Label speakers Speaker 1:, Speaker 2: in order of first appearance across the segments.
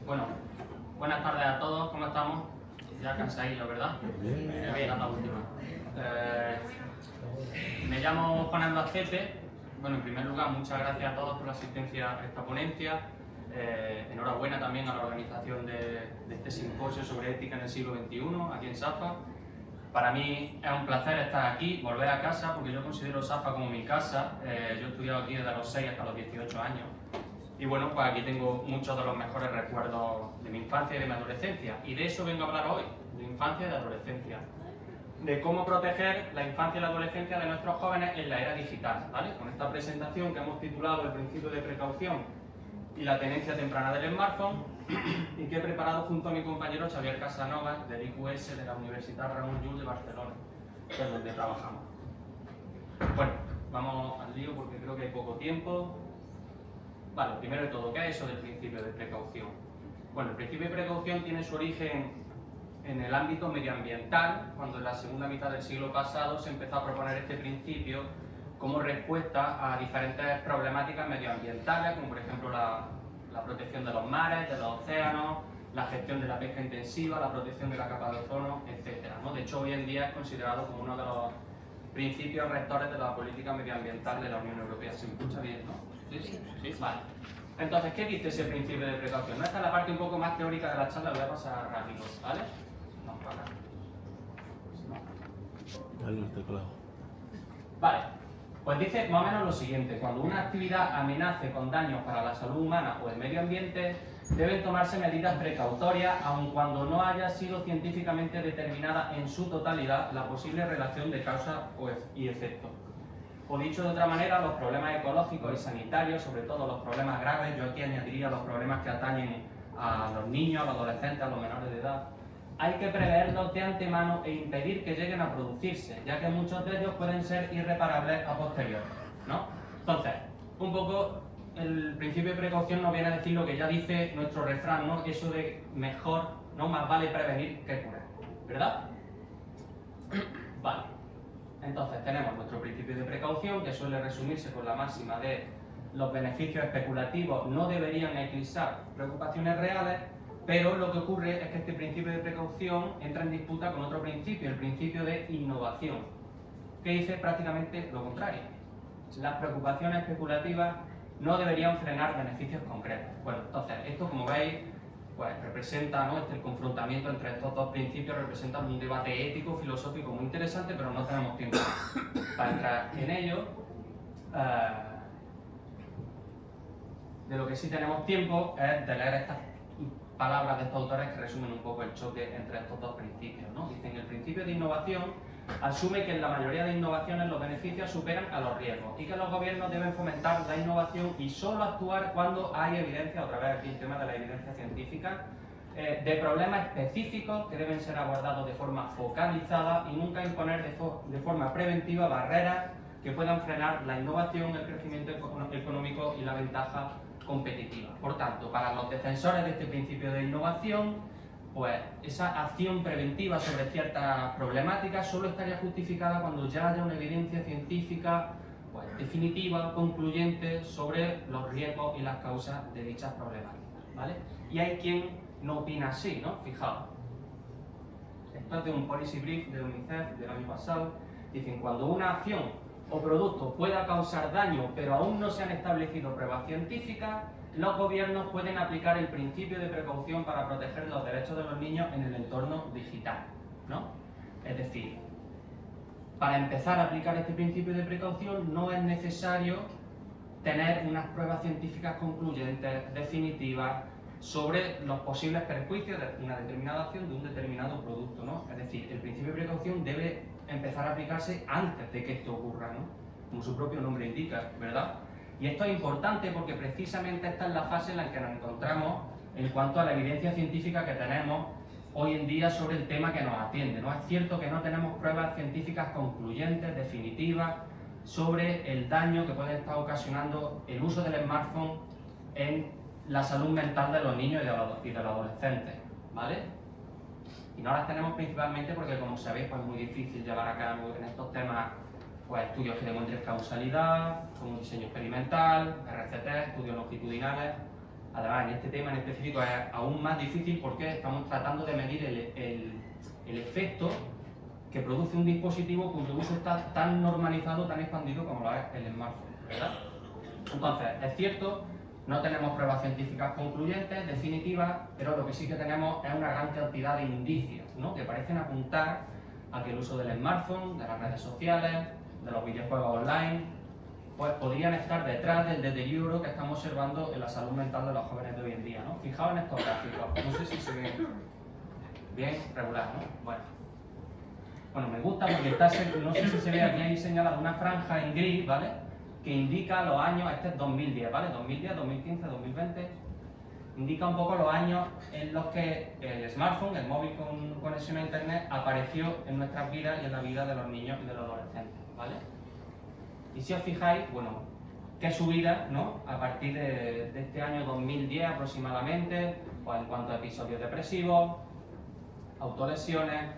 Speaker 1: Bueno, buenas tardes a todos, ¿cómo estamos? Ya cansadillos, ¿verdad? Bien, la última. Me llamo Juan Albacete. Bueno, en primer lugar, muchas gracias a todos por la asistencia a esta ponencia. Enhorabuena también a la organización de este simposio sobre ética en el siglo XXI, aquí en SAFA. Para mí es un placer estar aquí, volver a casa, porque yo considero SAFA como mi casa. Yo he estudiado aquí desde los 6 hasta los 18 años. Y bueno, pues aquí tengo muchos de los mejores recuerdos de mi infancia y de mi adolescencia. Y de eso vengo a hablar hoy, de infancia y de adolescencia. De cómo proteger la infancia y la adolescencia de nuestros jóvenes en la era digital, ¿vale? Con esta presentación que hemos titulado El principio de precaución y la tenencia temprana del smartphone, y que he preparado junto a mi compañero Xavier Casanova, del IQS de la Universidad Ramon Llull de Barcelona, que es donde trabajamos. Bueno, vamos al lío porque creo que hay poco tiempo. Vale, primero de todo, ¿qué es eso del principio de precaución? Bueno, el principio de precaución tiene su origen en el ámbito medioambiental, cuando en la segunda mitad del siglo pasado se empezó a proponer este principio como respuesta a diferentes problemáticas medioambientales, como por ejemplo la protección de los mares, de los océanos, la gestión de la pesca intensiva, la protección de la capa de ozono, etc., ¿no? De hecho, hoy en día es considerado como uno de los principios rectores de la política medioambiental de la Unión Europea. ¿Se me escucha bien, no? ¿Sí? ¿Sí? Vale. Entonces, ¿qué dice ese principio de precaución? Esta es la parte un poco más teórica de la charla, voy a pasar rápido, ¿vale? Vamos para acá.
Speaker 2: Dale el teclado.
Speaker 1: Vale, pues dice más o menos lo siguiente: cuando una actividad amenace con daños para la salud humana o el medio ambiente, deben tomarse medidas precautorias, aun cuando no haya sido científicamente determinada en su totalidad la posible relación de causa y efecto. O dicho de otra manera, los problemas ecológicos y sanitarios, sobre todo los problemas graves, yo aquí añadiría los problemas que atañen a los niños, a los adolescentes, a los menores de edad, hay que preverlos de antemano e impedir que lleguen a producirse, ya que muchos de ellos pueden ser irreparables a posteriori, ¿no? Entonces, un poco el principio de precaución nos viene a decir lo que ya dice nuestro refrán, ¿no? Eso de mejor, ¿no? Más vale prevenir que curar, ¿verdad? Vale. Entonces tenemos nuestro principio de precaución, que suele resumirse con la máxima de los beneficios especulativos no deberían eclipsar preocupaciones reales, pero lo que ocurre es que este principio de precaución entra en disputa con otro principio, el principio de innovación, que dice prácticamente lo contrario. Las preocupaciones especulativas no deberían frenar beneficios concretos. Bueno, entonces, esto, como veis, pues representa, ¿no? El confrontamiento entre estos dos principios representa un debate ético, filosófico muy interesante, pero no tenemos tiempo para entrar en ello. De lo que sí tenemos tiempo es de leer estas palabras de estos autores que resumen un poco el choque entre estos dos principios, ¿no? Dicen: el principio de innovación asume que en la mayoría de innovaciones los beneficios superan a los riesgos y que los gobiernos deben fomentar la innovación y solo actuar cuando hay evidencia, otra vez aquí el tema de la evidencia científica, de problemas específicos que deben ser abordados de forma focalizada y nunca imponer de forma preventiva barreras que puedan frenar la innovación, el crecimiento económico y la ventaja competitiva. Por tanto, para los defensores de este principio de innovación, pues esa acción preventiva sobre ciertas problemáticas solo estaría justificada cuando ya haya una evidencia científica, pues, definitiva, concluyente sobre los riesgos y las causas de dichas problemáticas, ¿vale? Y hay quien no opina así, ¿no? Fijaos. Esto es de un policy brief de UNICEF del año pasado. Dicen: cuando una acción o producto pueda causar daño pero aún no se han establecido pruebas científicas, los gobiernos pueden aplicar el principio de precaución para proteger los derechos de los niños en el entorno digital, ¿no? Es decir, para empezar a aplicar este principio de precaución no es necesario tener unas pruebas científicas concluyentes, definitivas, sobre los posibles perjuicios de una determinada acción de un determinado producto, ¿no? Es decir, el principio de precaución debe empezar a aplicarse antes de que esto ocurra, ¿no? Como su propio nombre indica, ¿verdad? Y esto es importante porque precisamente esta es la fase en la que nos encontramos en cuanto a la evidencia científica que tenemos hoy en día sobre el tema que nos atiende, ¿no? Es cierto que no tenemos pruebas científicas concluyentes, definitivas, sobre el daño que puede estar ocasionando el uso del smartphone en la salud mental de los niños y de los adolescentes, ¿vale? Y no las tenemos principalmente porque, como sabéis, pues es muy difícil llevar a cabo en estos temas pues estudios que demuestren causalidad, como diseño experimental, RCT, estudios longitudinales, Además, en este tema en específico es aún más difícil porque estamos tratando de medir el efecto que produce un dispositivo cuyo uso está tan normalizado, tan expandido como lo es el smartphone, ¿verdad? Entonces, es cierto, no tenemos pruebas científicas concluyentes, definitivas, pero lo que sí que tenemos es una gran cantidad de indicios, ¿no?, que parecen apuntar a que el uso del smartphone, de las redes sociales, de los videojuegos online, pues podrían estar detrás del deterioro que estamos observando en la salud mental de los jóvenes de hoy en día, ¿no? Fijaos en estos gráficos, no sé si se ve bien, regular, ¿no? Bueno, me gusta porque está, no sé si se ve aquí señalada una franja en gris, ¿vale?, que indica los años, este es 2010, ¿vale? 2010, 2015, 2020, indica un poco los años en los que el smartphone, el móvil con conexión a internet, apareció en nuestras vidas y en la vida de los niños y de los adolescentes, ¿vale? Y si os fijáis, bueno, qué subida, ¿no?, a partir de este año 2010 aproximadamente, pues en cuanto a episodios depresivos, autolesiones,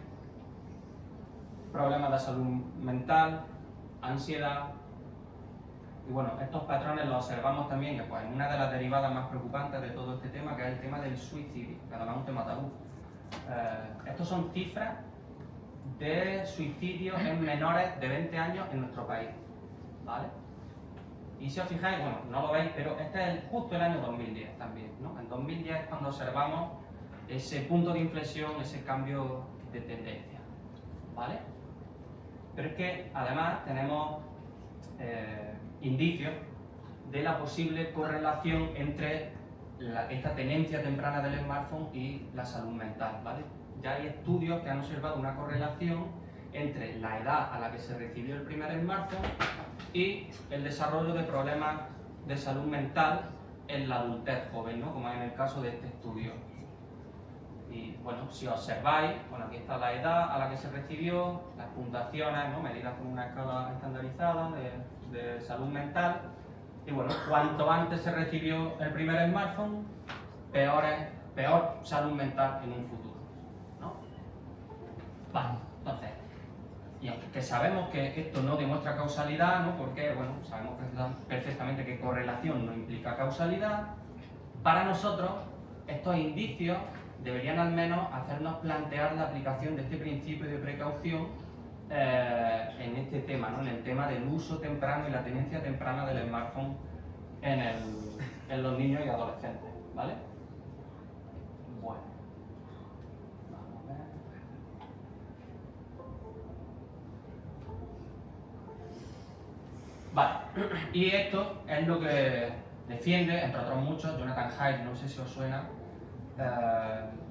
Speaker 1: problemas de salud mental, ansiedad. Y bueno, estos patrones los observamos también pues, en una de las derivadas más preocupantes de todo este tema, que es el tema del suicidio, que además es un tema tabú. Estos son cifras de suicidios en menores de 20 años en nuestro país, ¿vale? Y si os fijáis, bueno, no lo veis, pero este es justo el año 2010 también, ¿no? En 2010 es cuando observamos ese punto de inflexión, ese cambio de tendencia, ¿vale? Pero es que además tenemos indicios de la posible correlación entre esta tenencia temprana del smartphone y la salud mental, ¿vale? Ya hay estudios que han observado una correlación entre la edad a la que se recibió el primer smartphone y el desarrollo de problemas de salud mental en la adultez joven, ¿no?, como en el caso de este estudio. Y bueno, si observáis, bueno, aquí está la edad a la que se recibió, las puntuaciones, ¿no?, medidas con una escala estandarizada de salud mental. Y bueno, cuanto antes se recibió el primer smartphone, peor salud mental en un futuro, ¿no? Vale, entonces, y aunque sabemos que esto no demuestra causalidad, ¿no?, porque bueno, sabemos perfectamente que correlación no implica causalidad, para nosotros estos indicios deberían al menos hacernos plantear la aplicación de este principio de precaución en este tema, ¿no?, en el tema del uso temprano y la tenencia temprana del smartphone en los niños y adolescentes, ¿vale? Bueno, vamos a ver. Vale, y esto es lo que defiende, entre otros muchos, Jonathan Haidt, no sé si os suena.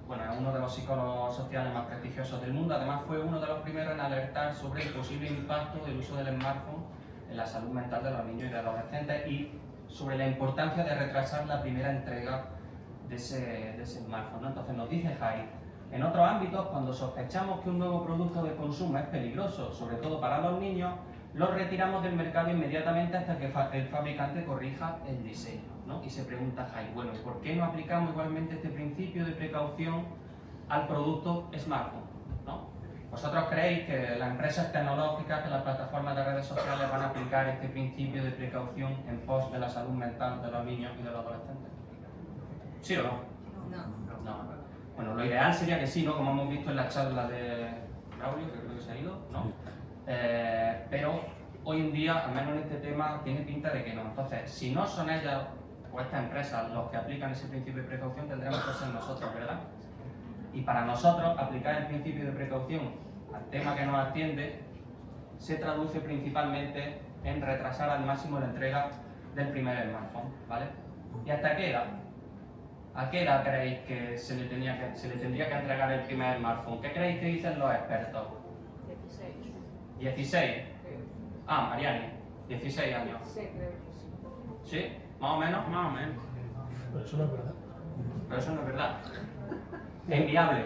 Speaker 1: Bueno, es uno de los psicólogos sociales más prestigiosos del mundo. Además fue uno de los primeros en alertar sobre el posible impacto del uso del smartphone en la salud mental de los niños y de los adolescentes y sobre la importancia de retrasar la primera entrega de ese smartphone, ¿no? Entonces nos dice Haidt, en otros ámbitos, cuando sospechamos que un nuevo producto de consumo es peligroso, sobre todo para los niños, lo retiramos del mercado inmediatamente hasta que el fabricante corrija el diseño, ¿no? Y se pregunta Haidt, bueno, ¿por qué no aplicamos igualmente este principio de precaución al producto smartphone, ¿no? ¿Vosotros creéis que las empresas tecnológicas, que las plataformas de redes sociales van a aplicar este principio de precaución en pos de la salud mental de los niños y de los adolescentes? ¿Sí o no? No. Bueno, lo ideal sería que sí, ¿no?, como hemos visto en la charla de Braulio, que creo que se ha ido, ¿no? Pero hoy en día, al menos en este tema, tiene pinta de que no. Entonces, si no son ellas o estas empresas los que aplican ese principio de precaución, tendremos que ser nosotros, ¿verdad? Y para nosotros, aplicar el principio de precaución al tema que nos atiende se traduce principalmente en retrasar al máximo la entrega del primer smartphone, ¿vale? ¿Y hasta qué edad? ¿A qué edad creéis que se le tendría que entregar el primer smartphone? ¿Qué creéis que dicen los expertos? 16. Ah, Mariani, 16 años.
Speaker 2: Sí, creo que sí.
Speaker 1: ¿Sí? ¿Más o menos?
Speaker 3: Más o menos.
Speaker 4: Pero eso no es verdad.
Speaker 1: Pero eso no es verdad. Es inviable,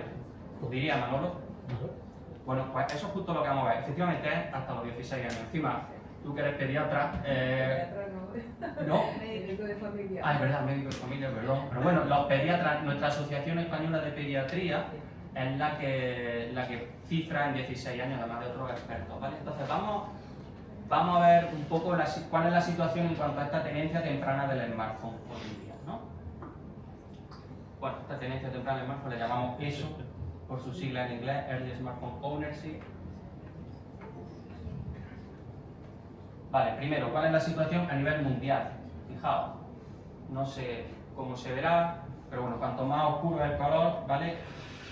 Speaker 1: diría Manolo.
Speaker 4: ¿No?
Speaker 1: Bueno, pues eso es justo lo que vamos a ver. Efectivamente es hasta los 16 años. Encima, tú que eres pediatra...
Speaker 2: Pediatra no.
Speaker 1: ¿No?
Speaker 2: Médico de familia.
Speaker 1: Ah, es verdad, médico de familia, perdón. Pero bueno, los pediatras, nuestra Asociación Española de Pediatría es la que cifra en 16 años, además de otros expertos, ¿vale? Entonces vamos a ver un poco cuál es la situación en cuanto a esta tenencia temprana del smartphone hoy en día, ¿no? bueno, esta tenencia temprana del smartphone le llamamos ESO, por su sigla en inglés, Early Smartphone Ownership. Vale, primero, ¿cuál es la situación a nivel mundial? Fijaos, no sé cómo se verá, pero bueno, cuanto más oscuro es el color, ¿vale?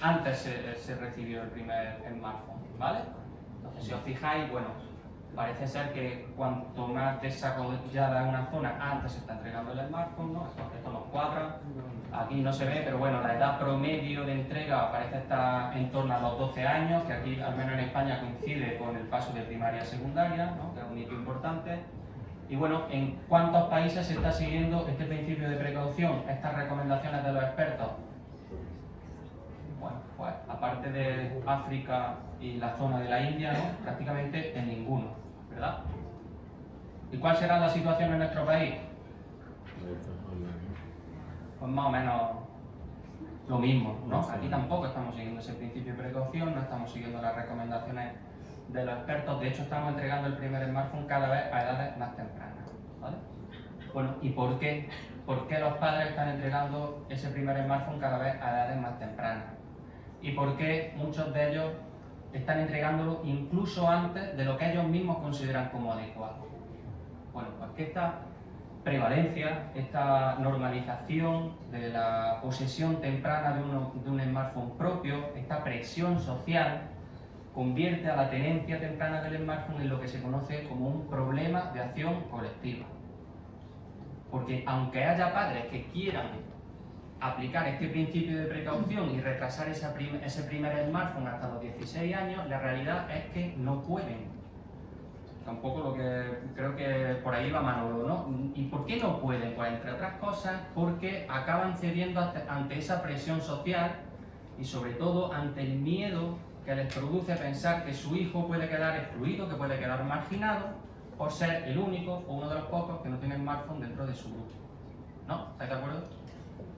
Speaker 1: Antes se recibió el primer smartphone, ¿vale? Entonces, si os fijáis, bueno, parece ser que cuanto más desarrollada es una zona, antes se está entregando el smartphone, ¿no? Esto nos cuadra. Aquí no se ve, pero bueno, la edad promedio de entrega parece estar en torno a los 12 años, que aquí, al menos en España, coincide con el paso de primaria a secundaria, ¿no? Que es un hito importante. Y bueno, ¿en cuántos países se está siguiendo este principio de precaución, estas recomendaciones de los expertos? Bueno, pues aparte de África y la zona de la India, ¿no? Prácticamente en ninguno, ¿verdad? ¿Y cuál será la situación en nuestro país? Pues más o menos lo mismo, ¿no? Aquí tampoco estamos siguiendo ese principio de precaución, no estamos siguiendo las recomendaciones de los expertos, de hecho estamos entregando el primer smartphone cada vez a edades más tempranas, ¿vale? Bueno, ¿y por qué? ¿Por qué los padres están entregando ese primer smartphone cada vez a edades más tempranas? ¿Y por qué muchos de ellos están entregándolo incluso antes de lo que ellos mismos consideran como adecuado? Bueno, pues que esta prevalencia, esta normalización de la posesión temprana de un smartphone propio, esta presión social, convierte a la tenencia temprana del smartphone en lo que se conoce como un problema de acción colectiva. Porque aunque haya padres que quieran aplicar este principio de precaución y retrasar ese primer smartphone hasta los 16 años, la realidad es que no pueden. Tampoco lo que creo que por ahí va Manolo, ¿no? ¿Y por qué no pueden? Pues entre otras cosas porque acaban cediendo ante esa presión social y sobre todo ante el miedo que les produce pensar que su hijo puede quedar excluido, que puede quedar marginado por ser el único o uno de los pocos que no tiene smartphone dentro de su grupo. ¿No? ¿Estáis de acuerdo?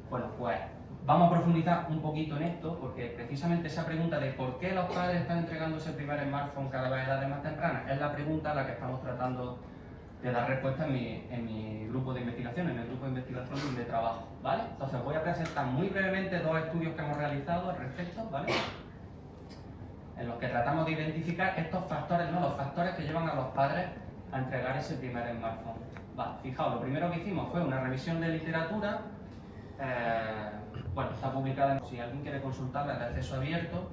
Speaker 1: Bueno, pues vamos a profundizar un poquito en esto, porque precisamente esa pregunta de por qué los padres están entregando ese primer smartphone cada vez a edades más tempranas es la pregunta a la que estamos tratando de dar respuesta en mi grupo de investigación, en el grupo de investigación donde trabajo, ¿vale? Entonces voy a presentar muy brevemente dos estudios que hemos realizado al respecto, ¿vale? En los que tratamos de identificar estos factores, ¿no? Los factores que llevan a los padres a entregar ese primer smartphone. Vale, fijaos, lo primero que hicimos fue una revisión de literatura. Bueno, está publicada, si alguien quiere consultarla, es de acceso abierto.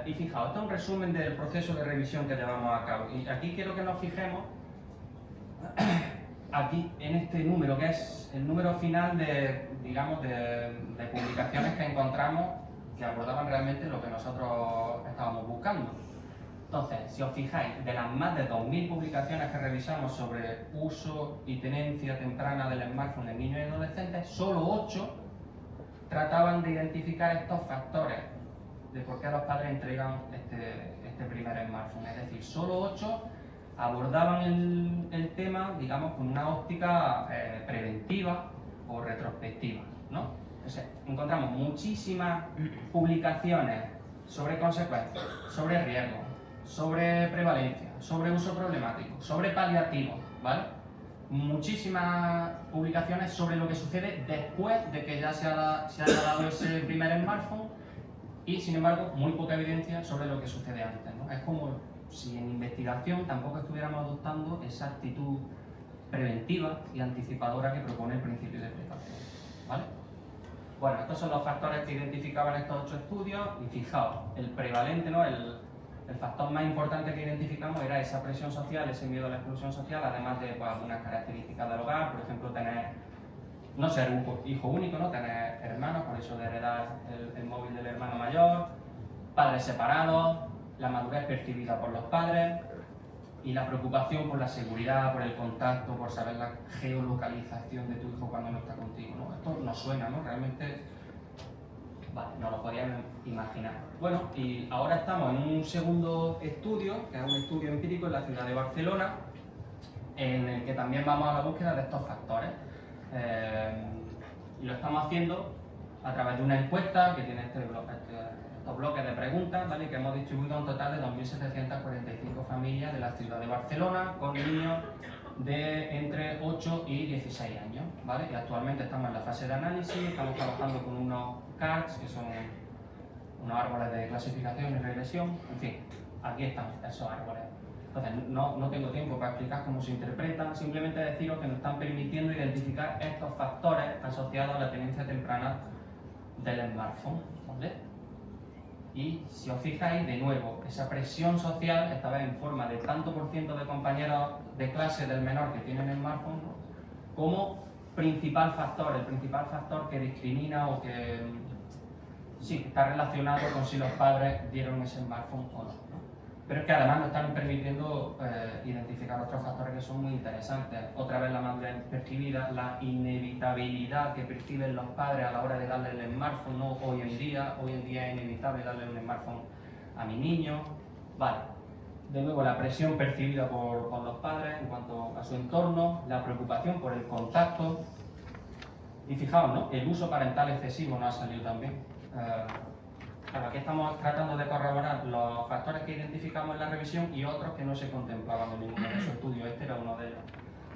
Speaker 1: Y fijaos, esto es un resumen del proceso de revisión que llevamos a cabo. Y aquí quiero que nos fijemos aquí en este número, que es el número final de, digamos, de publicaciones que encontramos que abordaban realmente lo que nosotros estábamos buscando. Entonces, si os fijáis, de las más de 2.000 publicaciones que revisamos sobre uso y tenencia temprana del smartphone en niños y adolescentes, solo 8 trataban de identificar estos factores de por qué los padres entregan este primer smartphone. Es decir, solo 8 abordaban el tema, digamos, con una óptica preventiva o retrospectiva, ¿no? Entonces, encontramos muchísimas publicaciones sobre consecuencias, sobre riesgos, sobre prevalencia, sobre uso problemático, sobre paliativo, ¿vale? Muchísimas publicaciones sobre lo que sucede después de que ya se haya dado ese primer smartphone y, sin embargo, muy poca evidencia sobre lo que sucede antes, ¿no? Es como si en investigación tampoco estuviéramos adoptando esa actitud preventiva y anticipadora que propone el principio de precaución, ¿vale? Bueno, estos son los factores que identificaban estos 8 estudios y fijaos, el prevalente, ¿no? El factor más importante que identificamos era esa presión social, ese miedo a la exclusión social, además de pues, algunas características del hogar, por ejemplo, no ser un hijo único, ¿no? Tener hermanos, por eso de heredar el móvil del hermano mayor, padres separados, la madurez percibida por los padres y la preocupación por la seguridad, por el contacto, por saber la geolocalización de tu hijo cuando no está contigo, ¿no? Esto nos suena, ¿no? Realmente, vale, no lo podíamos imaginar. Bueno, y ahora estamos en un segundo estudio, que es un estudio empírico en la ciudad de Barcelona, en el que también vamos a la búsqueda de estos factores. Y lo estamos haciendo a través de una encuesta que tiene estos bloques de preguntas, ¿vale? Que hemos distribuido a un total de 2.745 familias de la ciudad de Barcelona con niños de entre 8 y 16 años, ¿vale? Y actualmente estamos en la fase de análisis, estamos trabajando con unos CARDs, que son unos árboles de clasificación y regresión, en fin, aquí están esos árboles. Entonces, no tengo tiempo para explicar cómo se interpretan, simplemente deciros que nos están permitiendo identificar estos factores asociados a la tenencia temprana del smartphone, ¿vale? Y si os fijáis, de nuevo, esa presión social, esta vez en forma de tanto por ciento de compañeros de clase del menor que tienen smartphone, ¿no? Como principal factor, el principal factor que discrimina o que sí, está relacionado con si los padres dieron ese smartphone o no, ¿no? Pero es que además nos están permitiendo identificar otros factores que son muy interesantes. Otra vez la más percibida, la inevitabilidad que perciben los padres a la hora de darle el smartphone, ¿no? Hoy en día es inevitable darle un smartphone a mi niño. Vale. De nuevo, la presión percibida por los padres en cuanto a su entorno, la preocupación por el contacto. Y fijaos, ¿no? El uso parental excesivo no ha salido también. Claro, aquí estamos tratando de corroborar los factores que identificamos en la revisión y otros que no se contemplaban en ninguno de esos estudios. Este era uno de ellos,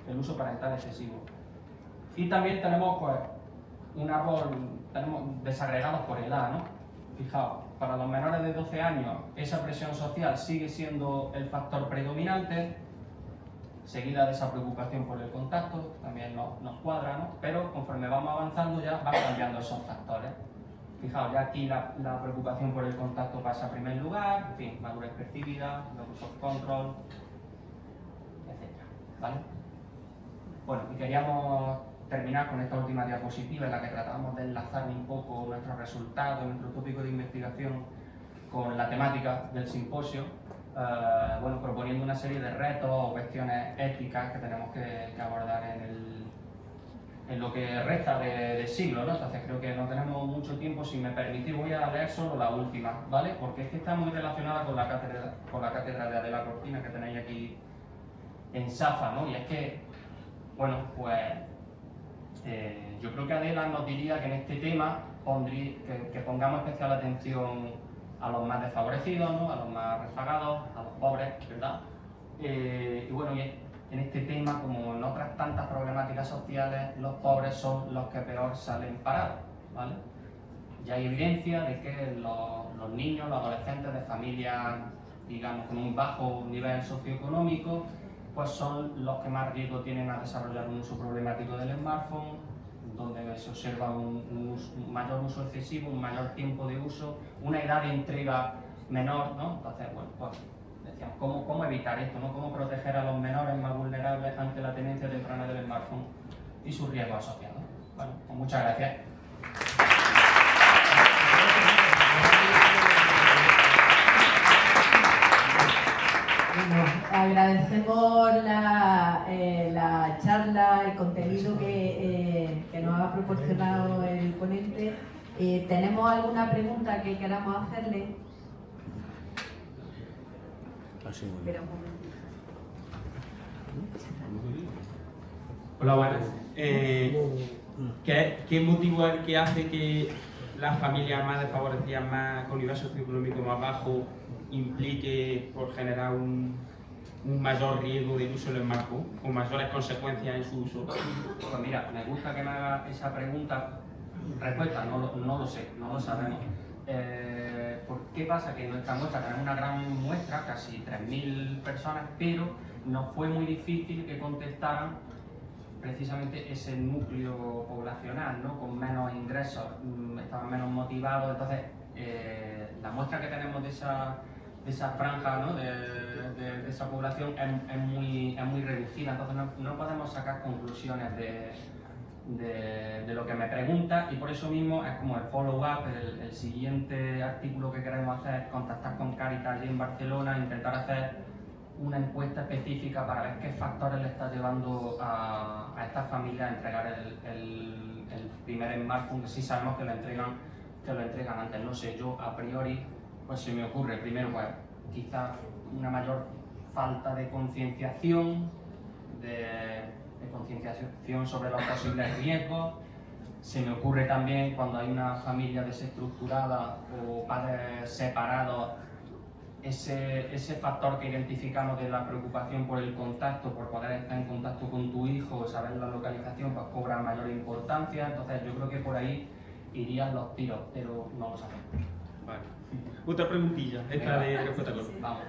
Speaker 1: el uso parental excesivo. Y también tenemos pues, un árbol, tenemos desagregados por edad, ¿no? Fijaos, para los menores de 12 años esa presión social sigue siendo el factor predominante, seguida de esa preocupación por el contacto, también nos cuadra, ¿no? Pero conforme vamos avanzando ya van cambiando esos factores. Fijaos, ya aquí la preocupación por el contacto pasa a primer lugar, en fin, madurez percibida, locus of control, etc. ¿Vale? Bueno, y queríamos terminar con esta última diapositiva en la que tratábamos de enlazar un poco nuestros resultados, nuestro tópico de investigación con la temática del simposio, bueno, proponiendo una serie de retos o cuestiones éticas que tenemos que abordar en lo que resta de siglo, ¿no? Entonces creo que no tenemos mucho tiempo. Si me permitís voy a leer solo la última, ¿vale? Porque es que está muy relacionada con la cátedra de Adela Cortina que tenéis aquí en SAFA, ¿no? Y es que, bueno, pues yo creo que Adela nos diría que en este tema que pongamos especial atención a los más desfavorecidos, ¿no? A los más rezagados, a los pobres, ¿verdad? Y bueno, en este tema, como en otras tantas problemáticas sociales, los pobres son los que peor salen parados, ¿vale? Ya hay evidencia de que los niños, los adolescentes de familias, digamos, con un bajo nivel socioeconómico, pues son los que más riesgo tienen a desarrollar un uso problemático del smartphone, donde se observa un mayor uso excesivo, un mayor tiempo de uso, una edad de entrega menor, ¿no? Entonces, bueno, pues decíamos, ¿cómo evitar esto, ¿no? ¿Cómo proteger a los menores más vulnerables ante la tenencia temprana del smartphone y sus riesgos asociados? Bueno, pues muchas gracias.
Speaker 3: Bueno, agradecemos la charla, el contenido que nos ha proporcionado el ponente. ¿Tenemos alguna pregunta que queramos hacerle?
Speaker 2: Espera un momento.
Speaker 4: Hola, buenas. ¿Qué motivo es el que hace que las familias más desfavorecidas, con nivel socioeconómico más bajo, implique por generar un mayor riesgo de uso del smartphone o mayores consecuencias en su uso?
Speaker 1: Pues mira, me gusta que me haga esa pregunta. Respuesta, no lo sé, no lo sabemos. ¿Por qué pasa? Que en nuestra muestra tenemos una gran muestra, casi 3.000 personas, pero nos fue muy difícil que contestaran precisamente ese núcleo poblacional, ¿no? Con menos ingresos, estaban menos motivados. Entonces, la muestra que tenemos de esa franja, ¿no? de esa población es muy reducida, entonces no podemos sacar conclusiones de lo que me pregunta, y por eso mismo es como el follow-up. El siguiente artículo que queremos hacer es contactar con Cáritas allí en Barcelona, intentar hacer una encuesta específica para ver qué factores le está llevando a estas familias a entregar el primer smartphone, que sí sabemos que lo entregan antes. No sé, yo a priori pues se me ocurre primero pues quizás una mayor falta de concienciación, sobre los posibles riesgos. Se me ocurre también cuando hay una familia desestructurada o padres separados, ese factor que identificamos de la preocupación por el contacto, por poder estar en contacto con tu hijo, saber la localización, pues cobra mayor importancia. Entonces yo creo que por ahí irían los tiros, pero no lo sabemos.
Speaker 4: Vale. Otra preguntilla, esta de respuesta corta.
Speaker 1: Vamos.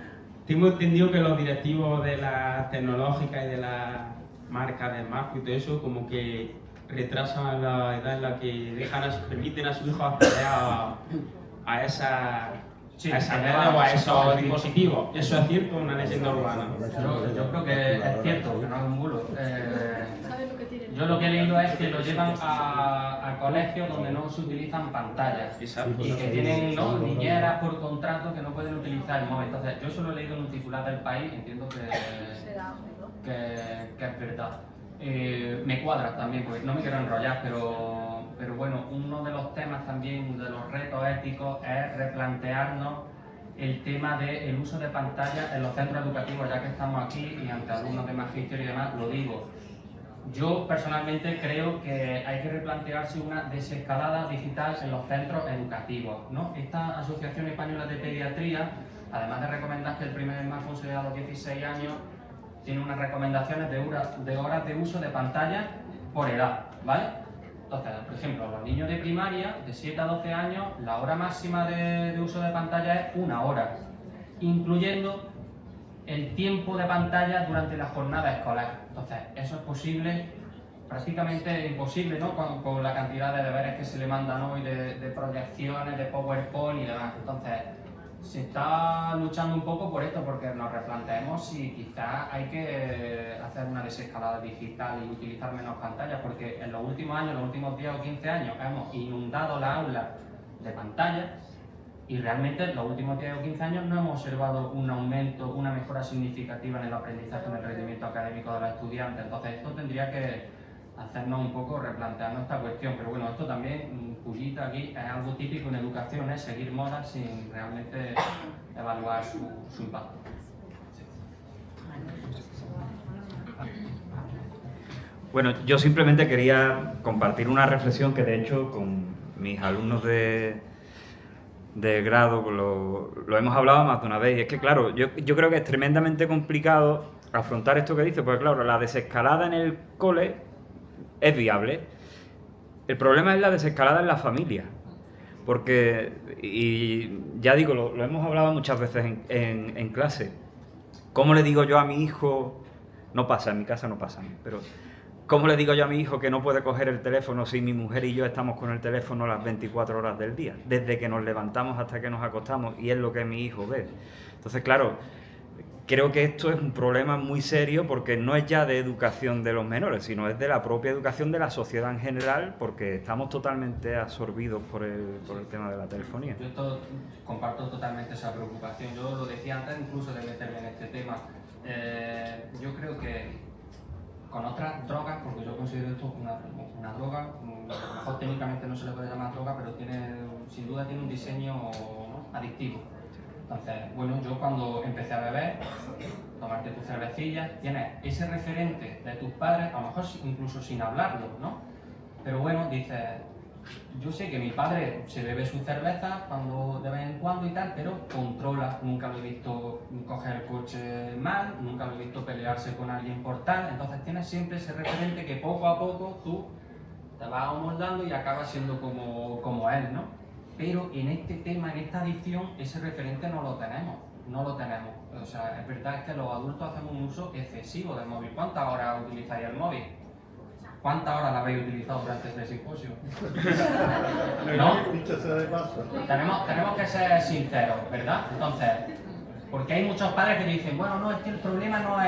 Speaker 4: Tengo entendido que los directivos de las tecnológicas y de las marcas de smartphone y todo eso como que retrasan la edad en la que permiten a su hijo acceder a esa red o a esos dispositivos. ¿Eso es cierto o una leyenda urbana?
Speaker 1: Yo creo que es cierto, que no es un bulo. Yo lo que he leído es que lo llevan a colegios donde no se utilizan pantallas.
Speaker 4: Exacto.
Speaker 1: Y que tienen, ¿no?, niñeras por contrato que no pueden utilizar el móvil. Entonces, yo eso lo he leído en un titular del País, entiendo que es verdad. Me cuadra también, porque no me quiero enrollar, pero bueno, uno de los temas también, de los retos éticos, es replantearnos el tema del uso de pantallas en los centros educativos, ya que estamos aquí y ante alumnos de magisterio y demás, lo digo. Yo personalmente creo que hay que replantearse una desescalada digital en los centros educativos, ¿no? Esta Asociación Española de Pediatría, además de recomendar que el primer smartphone se dé a los 16 años, tiene unas recomendaciones de horas de uso de pantalla por edad, ¿vale? Entonces, por ejemplo, los niños de primaria, de 7 a 12 años, la hora máxima de uso de pantalla es 1 hora, incluyendo el tiempo de pantalla durante la jornada escolar. Entonces, eso es posible, prácticamente imposible, ¿no?, con la cantidad de deberes que se le mandan hoy, de proyecciones, de PowerPoint y demás. Entonces, se está luchando un poco por esto, porque nos replanteemos si quizás hay que hacer una desescalada digital y utilizar menos pantallas, porque en los últimos años, los últimos 10 o 15 años, hemos inundado la aula de pantallas y realmente en los últimos 10 o 15 años no hemos observado un aumento, una mejora significativa en el aprendizaje, en el rendimiento académico de los estudiantes. Entonces esto tendría que hacernos un poco replantearnos esta cuestión, pero bueno, esto también, pullita aquí, es algo típico en educación, es seguir modas sin realmente evaluar su impacto. Sí.
Speaker 5: Bueno, yo simplemente quería compartir una reflexión que de hecho con mis alumnos de grado lo hemos hablado más de una vez, y es que claro, yo creo que es tremendamente complicado afrontar esto que dice, porque claro, la desescalada en el cole es viable. El problema es la desescalada en la familia, porque, y ya digo, lo hemos hablado muchas veces en clase, ¿cómo le digo yo a mi hijo? No pasa, en mi casa no pasa, pero ¿cómo le digo yo a mi hijo que no puede coger el teléfono si mi mujer y yo estamos con el teléfono las 24 horas del día, desde que nos levantamos hasta que nos acostamos, y es lo que mi hijo ve? Entonces, claro, creo que esto es un problema muy serio, porque no es ya de educación de los menores, sino es de la propia educación de la sociedad en general, porque estamos totalmente absorbidos por el tema de la telefonía.
Speaker 1: Yo comparto totalmente esa preocupación. Yo lo decía antes incluso de meterme en este tema. Yo creo que con otras drogas, porque yo considero esto una droga, a lo mejor técnicamente no se le puede llamar droga, pero sin duda tiene un diseño, ¿no?, adictivo. Entonces, bueno, yo cuando empecé a beber, tomarte tu cervecilla, tienes ese referente de tus padres, a lo mejor incluso sin hablarlo, ¿no? Pero bueno, dices, yo sé que mi padre se bebe su cerveza de vez en cuando y tal, pero controla. Nunca lo he visto coger el coche mal, nunca lo he visto pelearse con alguien por tal. Entonces tienes siempre ese referente que poco a poco tú te vas amoldando y acabas siendo como él, ¿no? Pero en este tema, en esta adicción, ese referente no lo tenemos. O sea, es verdad que los adultos hacemos un uso excesivo del móvil. ¿Cuántas horas utilizáis el móvil? ¿Cuántas horas la habéis utilizado durante este simposio? ¿No? Tenemos que ser sinceros, ¿verdad? Entonces, porque hay muchos padres que dicen, bueno, no, es que el problema no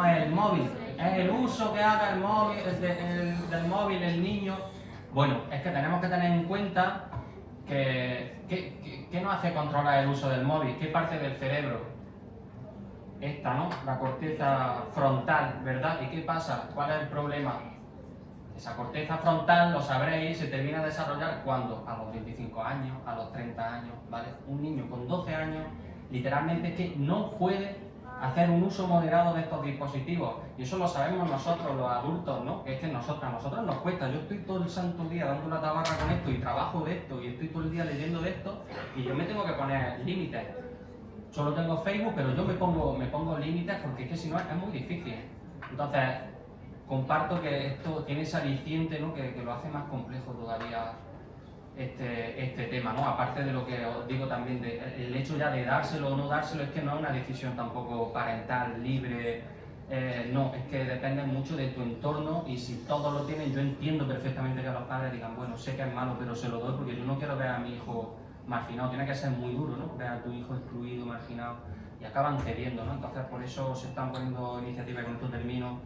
Speaker 1: es el móvil, es el uso que haga el móvil, del móvil el niño. Bueno, es que tenemos que tener en cuenta ¿qué nos hace controlar el uso del móvil? ¿Qué parte del cerebro? Esta, ¿no? La corteza frontal, ¿verdad? ¿Y qué pasa? ¿Cuál es el problema? Esa corteza frontal, lo sabréis, se termina de desarrollar ¿cuándo? A los 25 años, a los 30 años, ¿vale? Un niño con 12 años, literalmente es que no puede hacer un uso moderado de estos dispositivos. Y eso lo sabemos nosotros, los adultos, ¿no? Que es que a nosotros nos cuesta. Yo estoy todo el santo día dando la tabarra con esto y trabajo de esto y estoy todo el día leyendo de esto y yo me tengo que poner límites. solo tengo Facebook, pero yo me pongo límites porque es que si no es muy difícil. Entonces, comparto que esto tiene ese aliciente, ¿no? que lo hace más complejo todavía este tema, ¿no? Aparte de lo que os digo también, el hecho ya de dárselo o no dárselo, es que no es una decisión tampoco parental, libre, no, es que depende mucho de tu entorno, y si todos lo tienen, yo entiendo perfectamente que los padres digan, bueno, sé que es malo, pero se lo doy porque yo no quiero ver a mi hijo marginado. Tiene que ser muy duro, ¿no? Ver a tu hijo excluido, marginado, y acaban cediendo, ¿no? Entonces por eso se están poniendo iniciativas, con esto termino,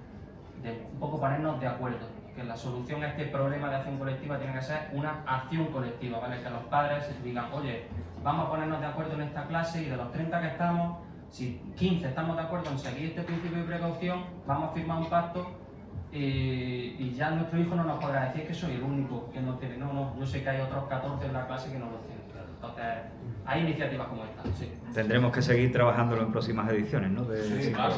Speaker 1: de un poco ponernos de acuerdo, que la solución a este problema de acción colectiva tiene que ser una acción colectiva, ¿vale? Que los padres digan, oye, vamos a ponernos de acuerdo en esta clase, y de los 30 que estamos, si 15 estamos de acuerdo en seguir este principio de precaución, vamos a firmar un pacto, y ya nuestro hijo no nos podrá decir que soy el único que no tiene. No, yo sé que hay otros 14 en la clase que no lo tienen. Entonces, hay iniciativas como esta, sí.
Speaker 5: Tendremos que seguir trabajándolo en próximas ediciones, ¿no?
Speaker 1: Sí, claro.